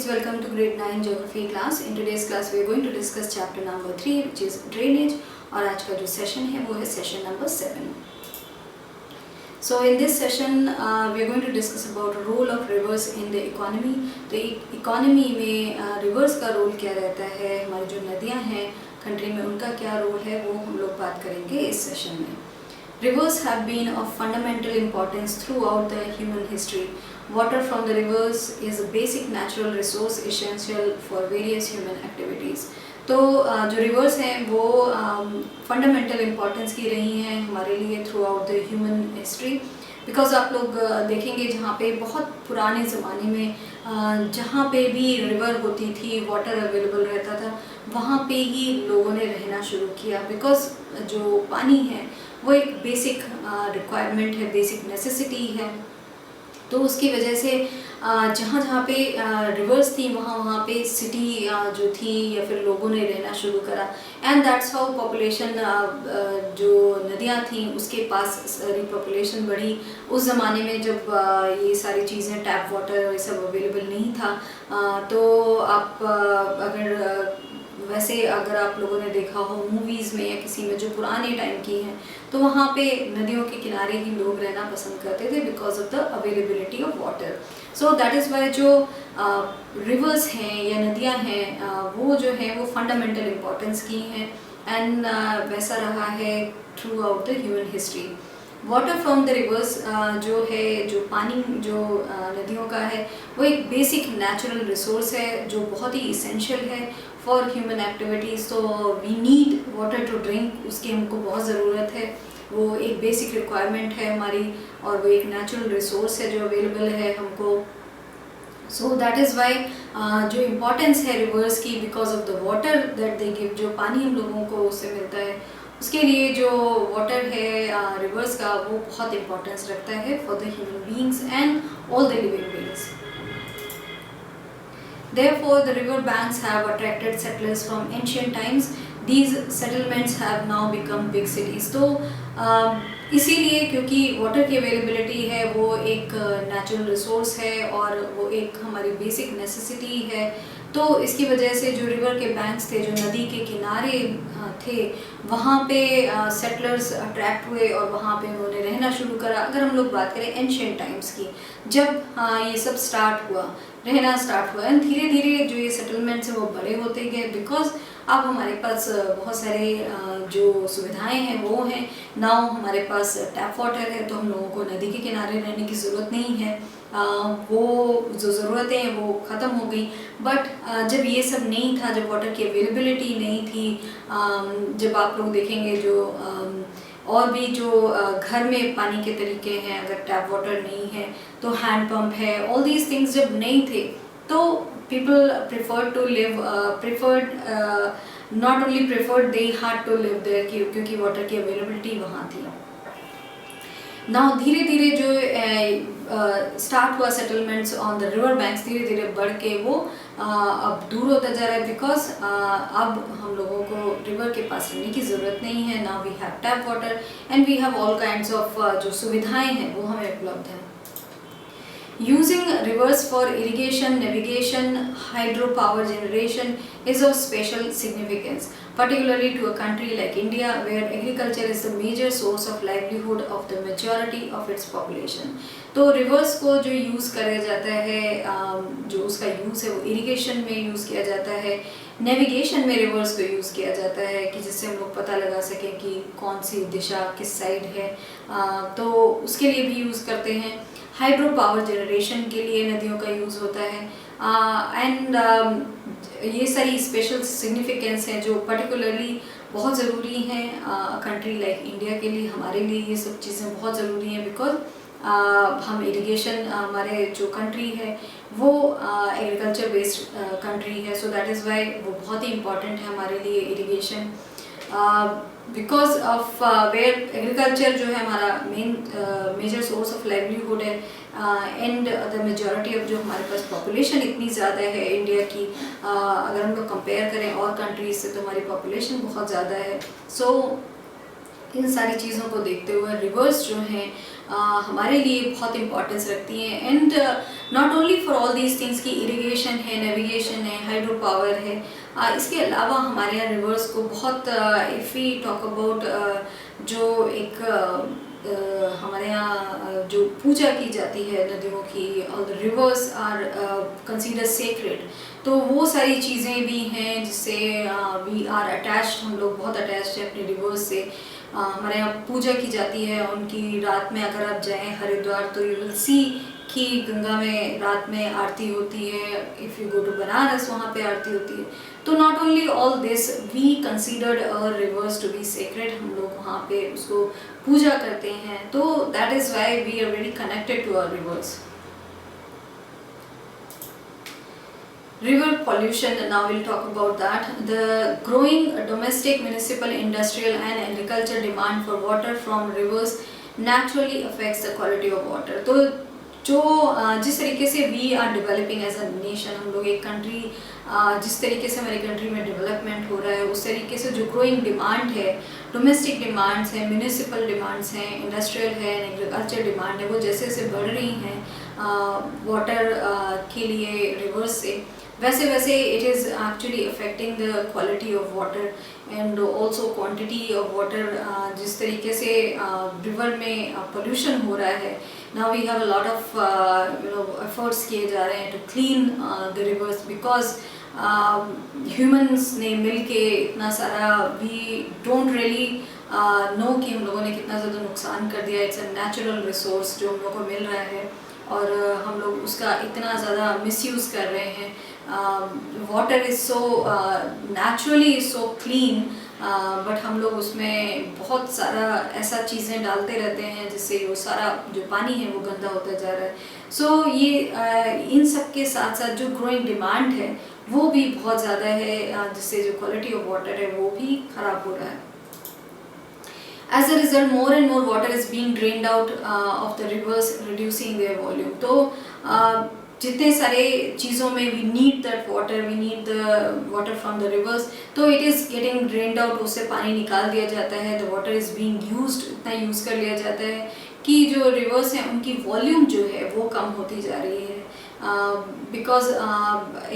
welcome to grade 9 geography class. In today's class we are going to discuss chapter number 3 which is drainage और आज का जो session है वो है session number 7. So in this session we are going to discuss about role of rivers in the economy. तो economy में rivers का role क्या रहता है, हमारी जो नदियाँ हैं country में उनका क्या role है वो हम लोग बात करेंगे इस session में. Rivers have been of fundamental importance throughout the human history. Water from the rivers is a basic natural resource essential for various human activities. तो जो rivers हैं वो fundamental importance की रही हैं हमारे लिए throughout the human history. Because आप लोग देखेंगे जहाँ पे बहुत पुराने ज़माने में जहाँ पे भी river होती थी, water available रहता था, वहाँ पे ही लोगों ने रहना शुरू किया. Because जो पानी है वो एक बेसिक रिक्वायरमेंट है, बेसिक नेसेसिटी है. तो उसकी वजह से जहाँ जहाँ पे रिवर्स थी वहाँ पे सिटी जो थी या फिर लोगों ने रहना शुरू करा. एंड दैट्स हाउ पॉपुलेशन जो नदियाँ थी उसके पास रिपॉपुलेशन बढ़ी. उस ज़माने में जब ये सारी चीज़ें टैप वाटर ये सब अवेलेबल नहीं था तो आप अगर आप लोगों ने देखा हो मूवीज़ में या किसी में जो पुराने टाइम की हैं तो वहाँ पे नदियों के किनारे ही लोग रहना पसंद करते थे because of the availability of water. So that is Y जो रिवर्स हैं या नदियाँ हैं वो जो हैं वो फंडामेंटल इम्पोर्टेंस की हैं एंड वैसा रहा है through out the human history. Water from the reverse जो है जो पानी जो नदियों का है वो एक बेसिक नेचुरल रिसोर्स है जो बहुत ही इसेंशियल है फॉर ह्यूमन एक्टिविटीज़. तो we need water to drink, उसकी हमको बहुत ज़रूरत है. वो एक बेसिक रिक्वायरमेंट है हमारी और वो एक नेचुरल रिसोर्स है जो अवेलेबल है हमको. सो दैट इज़ वाई जो इम्पोर्टेंस है रिवर्स की because of the water that they give, जो पानी हम लोगों को उससे मिलता है उसके लिए जो वाटर है रिवर्स का वो बहुत इम्पोर्टेंस रखता है for the human beings and all the living beings. Therefore, the river banks have attracted settlers from ancient times. These settlements have now become big cities. तो इसीलिए क्योंकि वाटर की अवेलेबिलिटी है वो एक नेचुरल रिसोर्स है और वो एक हमारी बेसिक नेसेसिटी है. तो इसकी वजह से जो रिवर के बैंक्स थे, जो नदी के किनारे थे, वहाँ पे सेटलर्स अट्रैक्ट हुए और वहाँ पे उन्होंने रहना शुरू करा. अगर हम लोग बात करें एंशिएंट टाइम्स की, जब ये सब रहना स्टार्ट हुआ एंड धीरे धीरे जो ये सेटलमेंट्स हैं वो बड़े होते गए बिकॉज अब हमारे पास बहुत सारे जो सुविधाएं हैं वो हैं. नाउ हमारे पास टैप वाटर है तो हम लोगों को नदी के किनारे रहने की ज़रूरत नहीं है. वो जो ज़रूरतें हैं वो ख़त्म हो गई. बट जब ये सब नहीं था, जब वाटर की अवेलेबिलिटी नहीं थी, जब आप लोग देखेंगे जो और भी जो घर में पानी के तरीके हैं, अगर टैप वाटर नहीं है तो हैंड पंप है, ऑल दीज थिंग्स जब नहीं थे तो people preferred to live not only preferred, they had to live there क्योंकि वाटर की अवेलेबिलिटी वहाँ थी. नाउ धीरे धीरे जो स्टार्ट हुआ settlements on the river banks, धीरे धीरे बढ़ के वो अब दूर होता जा रहा है बिकॉज अब हम लोगों को रिवर के पास रहने की ज़रूरत नहीं है. Now we have tap water and we have all kinds of जो सुविधाएं हैं वो हमें उपलब्ध हैं. Using rivers for irrigation, navigation, hydropower generation is of special significance, particularly to a country like India where agriculture is the major source of livelihood of the majority of its population. तो rivers को जो use किया जाता है, जो उसका use है वो इरिगेशन में यूज़ किया जाता है, नेविगेशन में रिवर्स को यूज़ किया जाता है कि जिससे हम लोग पता लगा सकें कि कौन सी दिशा किस साइड है, तो उसके लिए भी यूज़ करते हैं. हाइड्रो पावर जनरेशन के लिए नदियों का यूज़ होता है. एंड ये सारी स्पेशल सिग्निफिकेंस हैं जो पर्टिकुलरली बहुत ज़रूरी हैं कंट्री लाइक इंडिया के लिए. हमारे लिए ये सब चीज़ें बहुत ज़रूरी हैं बिकॉज हम इरिगेशन, हमारे जो कंट्री है वो एग्रीकल्चर बेस्ड कंट्री है. सो दैट इज़ वाई वो बहुत ही इम्पॉर्टेंट है हमारे लिए irrigation because of where agriculture जो है हमारा मेजर सोर्स ऑफ लाइवलीहुड है एंड द मेजॉरिटी ऑफ जो हमारे पास पॉपुलेशन इतनी ज़्यादा है इंडिया की, अगर हम लोग कंपेयर करें और कंट्रीज से तो हमारी पॉपुलेशन बहुत ज़्यादा है. सो इन सारी चीज़ों को देखते हुए रिवर्स जो हैं हमारे लिए बहुत इंपॉर्टेंस रखती हैं। And not only for all these things की इरिगेशन है, नेविगेशन है, हाइड्रो पावर है, इसके अलावा हमारे यहाँ रिवर्स को बहुत इफ़ वी टॉक अबाउट जो एक हमारे यहाँ जो पूजा की जाती है नदियों की, और the rivers are consider sacred, तो वो सारी चीज़ें भी हैं जिससे वी आर अटैच्ड, हम लोग बहुत अटैच्ड हैं अपने रिवर्स से। हमारे यहाँ पूजा की जाती है उनकी। रात में अगर आप जाएं हरिद्वार तो यू विल सी कि गंगा में रात में आरती होती है। If you go to Banaras वहाँ पे आरती होती है। तो not only all this we considered our rivers to be sacred, हम लोग वहाँ पे उसको पूजा करते हैं। तो that is why we are very connected to our rivers. River pollution, now we'll talk about that. The growing domestic, municipal, industrial and agriculture demand for water from rivers naturally affects the quality of water. तो जो जिस तरीके से we are developing as a nation, हम लोग एक country, जिस तरीके से हमारी कंट्री में डेवलपमेंट हो रहा है उस तरीके से जो ग्रोइंग डिमांड है, डोमेस्टिक डिमांड्स हैं, म्यूनिसिपल डिमांड्स हैं, इंडस्ट्रियल है, एग्रीकल्चर डिमांड है, वो जैसे जैसे बढ़ रही हैं वाटर के लिए रिवर्स से, वैसे वैसे it is actually affecting the quality of water and also quantity of water. जिस तरीके से रिवर में पोल्यूशन हो रहा है, now we have a lot of efforts किए जा रहे हैं to clean the rivers, because humans ने मिल के इतना सारा, वी डोंट रियली नो कि हम लोगों ने कितना ज़्यादा नुकसान कर दिया। इट्स अ नेचुरल रिसोर्स जो हम लोगों को मिल रहा है और हम लोग उसका इतना ज़्यादा मिसयूज़ कर रहे हैं। Water is so naturally so clean, but हम लोग उसमें बहुत सारा ऐसा चीज़ें डालते रहते हैं जिससे वो सारा जो पानी है वो गंदा होता जा रहा है। सो ये इन सब के साथ साथ जो ग्रोइंग डिमांड है वो भी बहुत ज़्यादा है, जिससे जो क्वालिटी ऑफ वाटर है वो भी ख़राब हो रहा है। As a result, more and more water is being drained out of the rivers, reducing their volume. तो जितने सारे चीज़ों में we need that water, we need the water from the rivers, तो it is getting drained out, उससे पानी निकाल दिया जाता है, the water is being used, इतना यूज़ कर लिया जाता है कि जो rivers हैं उनकी वॉल्यूम जो है वो कम होती जा रही है। Because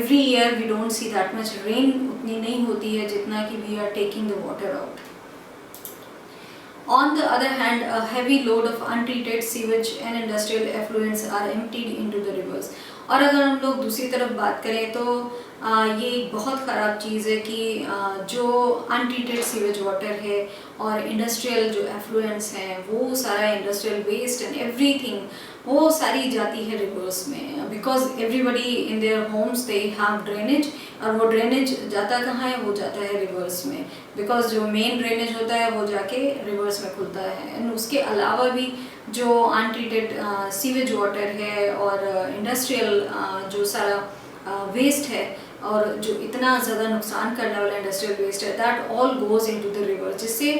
every year we don't see that much rain, उतनी नहीं होती है जितना कि we are taking the water out. On the other hand, a heavy load of untreated sewage and industrial effluents are emptied into the rivers. और अगर हम लोग दूसरी तरफ बात करें तो ये एक बहुत ख़राब चीज़ है कि जो अनट्रीटेड सीवेज वाटर है और इंडस्ट्रियल जो एफ्लुएंट्स हैं, वो सारा इंडस्ट्रियल वेस्ट एंड एवरीथिंग वो सारी जाती है रिवर्स में, because everybody in their homes they have drainage, और वो ड्रेनेज जाता कहाँ है, वो जाता है रिवर्स में, बिकॉज जो मेन ड्रेनेज होता है वो जाके रिवर्स में खुलता है। एंड उसके अलावा भी जो अनट्रीटेड सीवेज वाटर है और इंडस्ट्रियल जो सारा वेस्ट है और जो इतना ज़्यादा नुकसान करने वाला इंडस्ट्रियल वेस्ट है, that all goes into the river, जिससे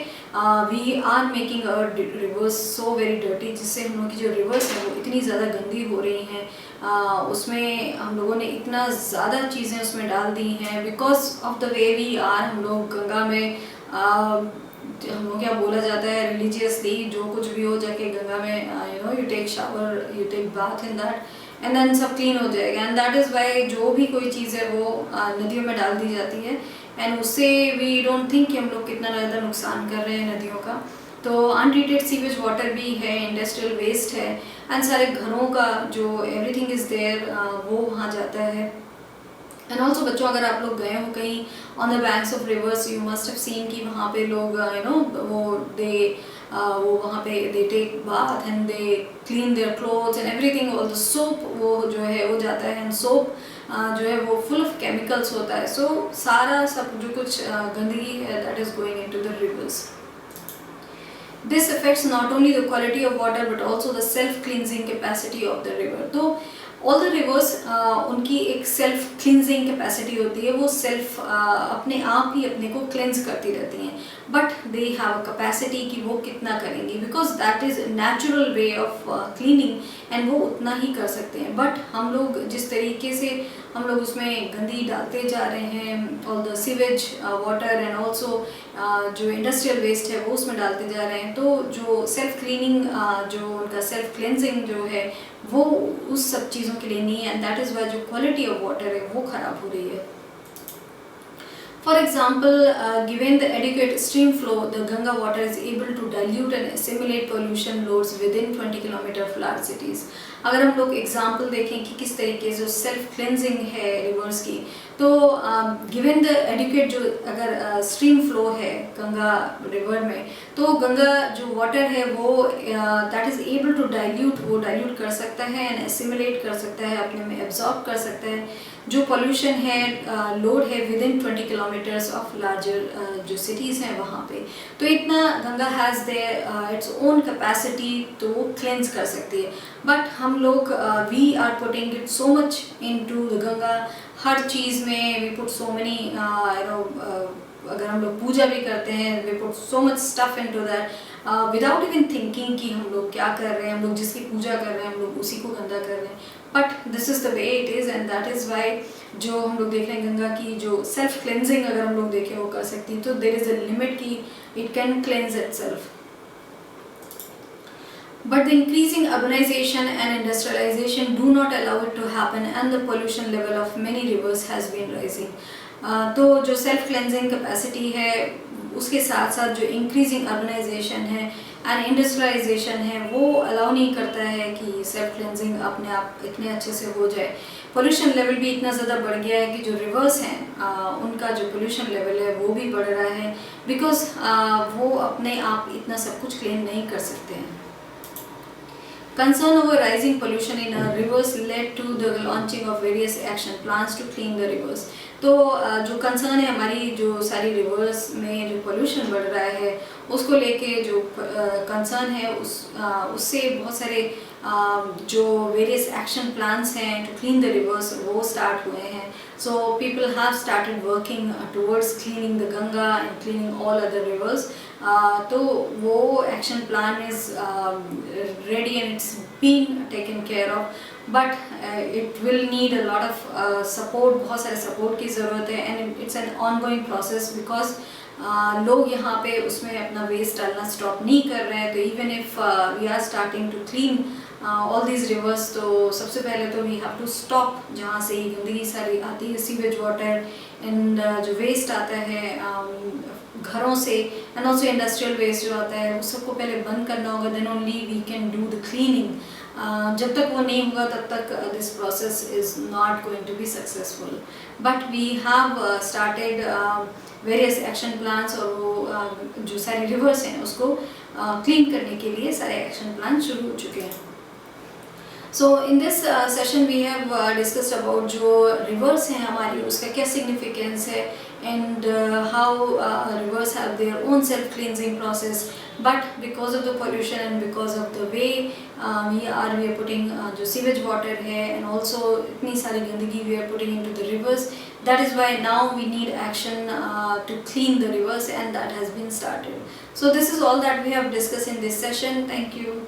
we are making our rivers so very dirty, जिससे हम लोग की जो रिवर्स है वो इतनी ज़्यादा गंदी हो रही हैं। उसमें हम लोगों ने इतना ज़्यादा चीज़ें उसमें डाल दी हैं, because of the way we are. हम लोग गंगा में हम लोग क्या बोला जाता है रिलीजियसली, जो कुछ भी हो जाके गंगा में you take shower, you take bath in that and then सब क्लीन हो जाएगा। एंड दैट इज़ वाई जो भी कोई चीज़ है वो नदियों में डाल दी जाती है, एंड उससे वी डोंट थिंक कि हम लोग कितना ज़्यादा नुकसान कर रहे हैं नदियों का। तो अनट्रीटेड सीवेज वाटर भी है, इंडस्ट्रियल वेस्ट है, एंड सारे घरों का जो एवरीथिंग इज़ देयर वो वहाँ जाता है। एंड ऑल्सो बच्चों, अगर आप लोग गए हो कहीं on the banks of rivers, you must have seen कि वहाँ पे लोग वो वहाँ पे they take bath and they clean their clothes and everything, all the soap वो जो है वो जाता है, एंड सोप जो है वो फुल ऑफ केमिकल्स होता है। सो सारा सब जो कुछ गंदगी है that is going into the reverse. This affects not only the quality of water but also the self-cleansing capacity of the river. तो ऑल द रिवर्स उनकी एक सेल्फ क्लिनजिंग कैपेसिटी होती है, वो सेल्फ अपने आप ही अपने को क्लेंज करती रहती हैं, but they have a capacity कि वो कितना करेंगी, because that is natural way of cleaning and वो उतना ही कर सकते हैं। बट हम लोग जिस तरीके से हम लोग उसमें गंदगी डालते जा रहे हैं, all the sewage water and also जो इंडस्ट्रियल वेस्ट है वो उसमें डालते जा रहे हैं, तो जो सेल्फ क्लीनिंग जो उनका सेल्फ क्लेंजिंग जो है वो उस सब चीज़ों के लिए नहीं है, एंड दैट इज़ वाई जो क्वालिटी ऑफ वाटर है वो ख़राब हो रही है। For example, given the adequate stream flow, the Ganga water is able to dilute and assimilate pollution loads within 20 km of large cities. अगर हम लोग एग्जाम्पल देखें कि किस तरीके से सेल्फ क्लेंजिंग है रिवर्स की, तो गिवन द एडिक्वेट जो अगर स्ट्रीम फ्लो है गंगा रिवर में, तो गंगा जो वाटर है वो that is able to dilute, वो डाइल्यूट कर सकता है एंड एसिमुलेट कर सकता है, अपने में एब्जॉर्ब कर सकता है जो पॉल्यूशन है लोड है within 20 kilometres of larger जो सिटीज़ हैं वहाँ पे। तो इतना Ganga has there its own capacity, तो वो क्लेंस कर सकती है। बट हम लोग we are putting it so much into the Ganga, हर चीज़ में वी पुट सो मेनी अगर हम लोग पूजा भी करते हैं, we put so much stuff into that without even thinking कि हम लोग क्या कर रहे हैं, हम लोग जिसकी पूजा कर रहे हैं हम लोग उसी को गंदा कर रहे हैं। But this is the way it is, and that is Y जो हम लोग देख रहे हैं गंगा की जो सेल्फ क्लेंजिंग अगर हम लोग देखें वो कर सकती है, तो देर इज़ अ लिमिट कि it can cleanse itself. But the increasing urbanization and industrialization do not allow it to happen, and the pollution level of many rivers has been rising. तो जो सेल्फ क्लेंजिंग कैपेसिटी है उसके साथ साथ जो increasing urbanisation है and industrialisation है वो अलाउ नहीं करता है कि सेल्फ क्लेंजिंग अपने आप इतने अच्छे से हो जाए। पोल्यूशन लेवल भी इतना ज़्यादा बढ़ गया है कि जो रिवर्स हैं उनका जो पोल्यूशन लेवल है वो भी बढ़ रहा है, बिकॉज वो अपने आप इतना सब कुछ क्लीन नहीं कर सकते हैं। Concern over rising pollution in our rivers led to the launching of various action plans to clean the rivers. तो जो कंसर्न है हमारी जो सारी रिवर्स में जो पोल्यूशन बढ़ रहा है उसको लेके जो कंसर्न है उससे बहुत सारे जो वेरियस एक्शन प्लान्स हैं टू क्लीन द रिवर्स वो स्टार्ट हुए हैं। So people have started working towards cleaning the Ganga and cleaning all other rivers. तो वो action plan is ready and it's been taken care of, but it will need a lot of support, बहुत सारे support की ज़रूरत है, and it's an ongoing process because लोग यहाँ पे उसमें अपना वेस्ट डालना स्टॉप नहीं कर रहे हैं। तो even if we are starting to clean all these rivers, तो सबसे पहले तो वी हैव टू स्टॉप जहाँ से ये गंदगी सारी आती है, सीवेज वाटर एंड जो वेस्ट आता है घरों से एंड ऑल्सो इंडस्ट्रियल वेस्ट जो आता है उस सबको पहले बंद करना होगा, then only we can do the cleaning. जब तक वो नहीं होगा तब तक this process is not going to be successful. But we have started various action plans, और वो जो सारी रिवर्स हैं उसको क्लीन करने के लिए सारे एक्शन प्लान शुरू हो चुके हैं। So in this session we have discussed about जो रिवर्स हैं हमारी उसका क्या सिग्निफिकेंस है, and how rivers have their own self-cleansing process, but because of the pollution and because of the way we are putting जो sewage water है and also इतनी सारी गंदगी we are putting into the rivers, that is why now we need action to clean the rivers, and that has been started. So this is all that we have discussed in this session. Thank you.